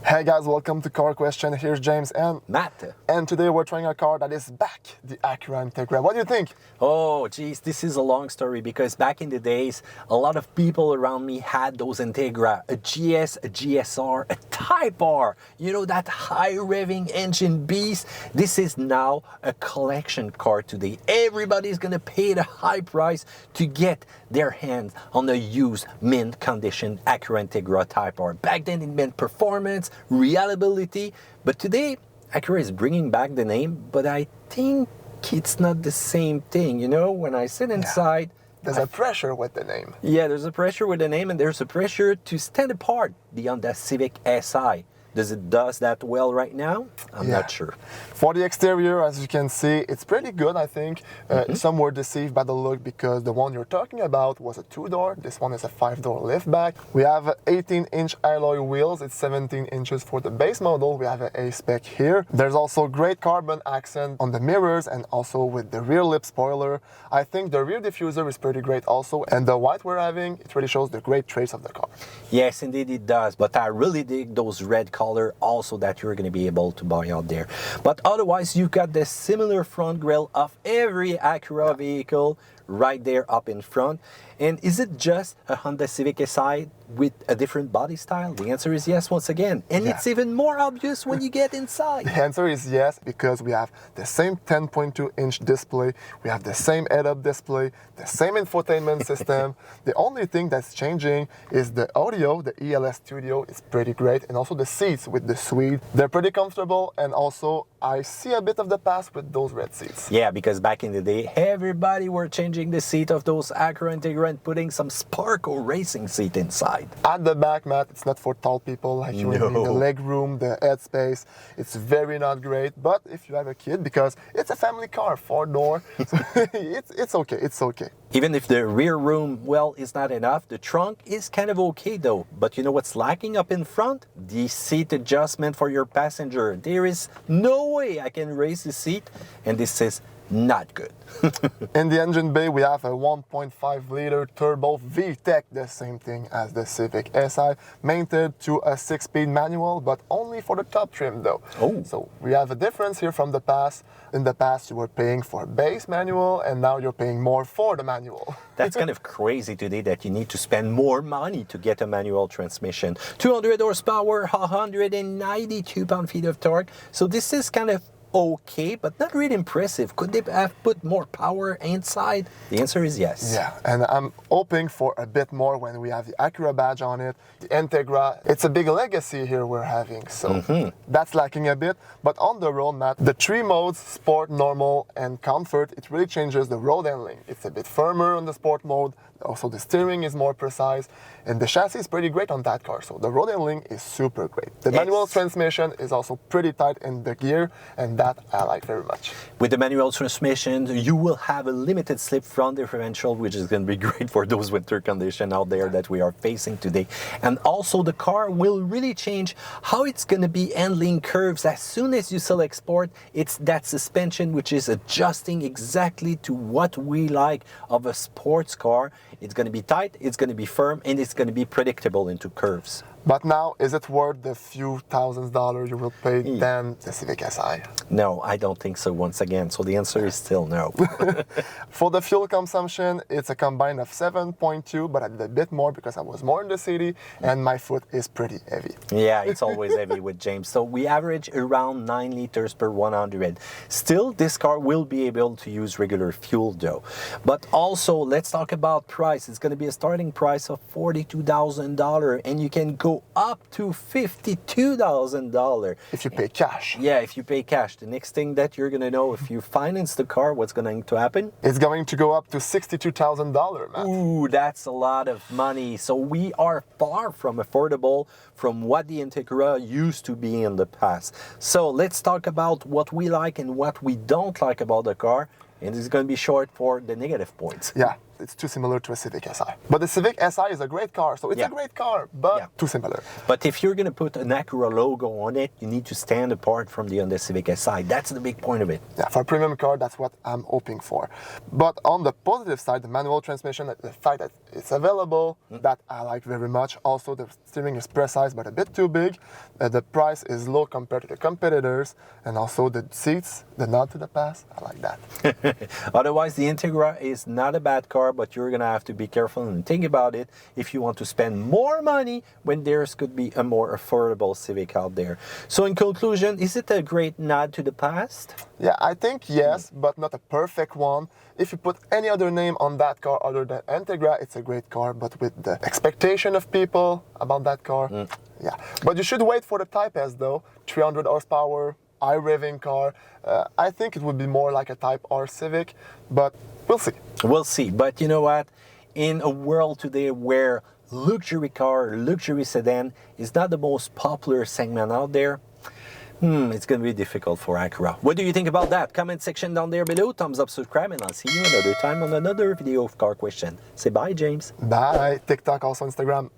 Hey guys, welcome to Car Question. Here's James and Matt. And today we're trying a car that is back, the Acura Integra. What do you think? Oh, geez, this is a long story because back in the days, a lot of people around me had those Integra, a GS, a GSR, a Type R, you know, that high revving engine beast. This is now a collection car today. Everybody's gonna pay the high price to get their hands on a used mint condition Acura Integra Type R. Back then it meant performance, reliability, but today Acura is bringing back the name, but I think it's not the same thing. You know, when I sit inside, There's a pressure with the name. yeah, there's a pressure with the name, and there's a pressure to stand apart beyond the Civic Si. Does it does that well right now? I'm not sure. For the exterior, as you can see, it's pretty good, I think. Some were deceived by the look because the one you're talking about was a 2-door. This one is a 5-door liftback. We have 18-inch alloy wheels. It's 17 inches for the base model. We have an a-spec here. There's also great carbon accent on the mirrors and also with the rear lip spoiler. I think the rear diffuser is pretty great also. And the white we're having, it really shows the great traits of the car. Yes, indeed it does. But I really dig those red color also that you're going to be able to buy out there. But otherwise, you've got the similar front grille of every Acura vehicle right there up in front. And is it just a Honda Civic Si with a different body style? The answer is yes, once again. And it's even more obvious when you get inside. The answer is yes, because we have the same 10.2-inch display, we have the same head-up display, the same infotainment system. The only thing that's changing is the audio. The ELS Studio is pretty great, and also the seats with the suede. They're pretty comfortable, and also I see a bit of the past with those red seats. Yeah, because back in the day, everybody were changing the seat of those Acura Integra and putting some Sparko racing seat inside. At the back, Matt, it's not for tall people. Like you need the leg room, the head space. It's very not great. But if you have a kid, because it's a family car, 4-door, so it's okay. It's okay. Even if the rear room, well, is not enough, the trunk is kind of okay though. But you know what's lacking up in front? The seat adjustment for your passenger. There is no way I can raise the seat, and this is not good. In the engine bay, we have a 1.5-liter turbo VTEC, the same thing as the Civic Si, mounted to a 6-speed manual, but only for the top trim though. Oh. So we have a difference here from the past. In the past, you were paying for a base manual, and now you're paying more for the manual. That's kind of crazy today that you need to spend more money to get a manual transmission. 200 horsepower, 192 pound-feet of torque. So this is kind of okay, but not really impressive. Could they have put more power inside? The answer is yes. Yeah, and I'm hoping for a bit more when we have the Acura badge on it. The Integra, it's a big legacy here we're having, so that's lacking a bit. But on the road, Matt, the 3 modes, sport, normal, and comfort, it really changes the road handling. It's a bit firmer on the sport mode. Also, the steering is more precise, and the chassis is pretty great on that car. So the road handling is super great. The manual transmission is also pretty tight in the gear, and that I like very much. With the manual transmission, you will have a limited slip front differential, which is going to be great for those winter conditions out there that we are facing today. And also, the car will really change how it's going to be handling curves. As soon as you select sport, it's that suspension which is adjusting exactly to what we like of a sports car. It's going to be tight, it's going to be firm, and it's going to be predictable into curves. But now, is it worth the few $1000s you will pay than the Civic Si? No, I don't think so once again. So the answer is still no. For the fuel consumption, it's a combine of 7.2, but I did a bit more because I was more in the city and my foot is pretty heavy. Yeah, it's always heavy with James. So we average around 9 liters per 100. Still, this car will be able to use regular fuel though. But also, let's talk about price. It's going to be a starting price of $42,000, and you can go up to $52,000 if you pay cash. Yeah, if you pay cash. The next thing that you're going to know, if you finance the car, what's going to happen? It's going to go up to $62,000, Matt. Ooh, that's a lot of money. So we are far from affordable from what the Integra used to be in the past. So let's talk about what we like and what we don't like about the car. And it's going to be short for the negative points. Yeah. it's too similar to a Civic Si. But the Civic Si is a great car, so it's a great car, but too similar. But if you're going to put an Acura logo on it, you need to stand apart from the Honda Civic Si. That's the big point of it. Yeah, for a premium car, that's what I'm hoping for. But on the positive side, the manual transmission, the fact that it's available, that I like very much. Also, the steering is precise, but a bit too big. The price is low compared to the competitors, and also the seats, the nod to the past, I like that. Otherwise, the Integra is not a bad car, but you're going to have to be careful and think about it if you want to spend more money when there's could be a more affordable Civic out there. So in conclusion, is it a great nod to the past? Yeah, I think yes, but not a perfect one. If you put any other name on that car other than Integra, it's a great car, but with the expectation of people about that car, yeah. But you should wait for the Type S though, 300 horsepower, high revving car. I think it would be more like a Type R Civic, but we'll see. We'll see. But you know what? In a world today where luxury car, luxury sedan is not the most popular segment out there, it's going to be difficult for Acura. What do you think about that? Comment section down there below. Thumbs up, subscribe, and I'll see you another time on another video of Car Question. Say bye, James. Bye. TikTok, also Instagram.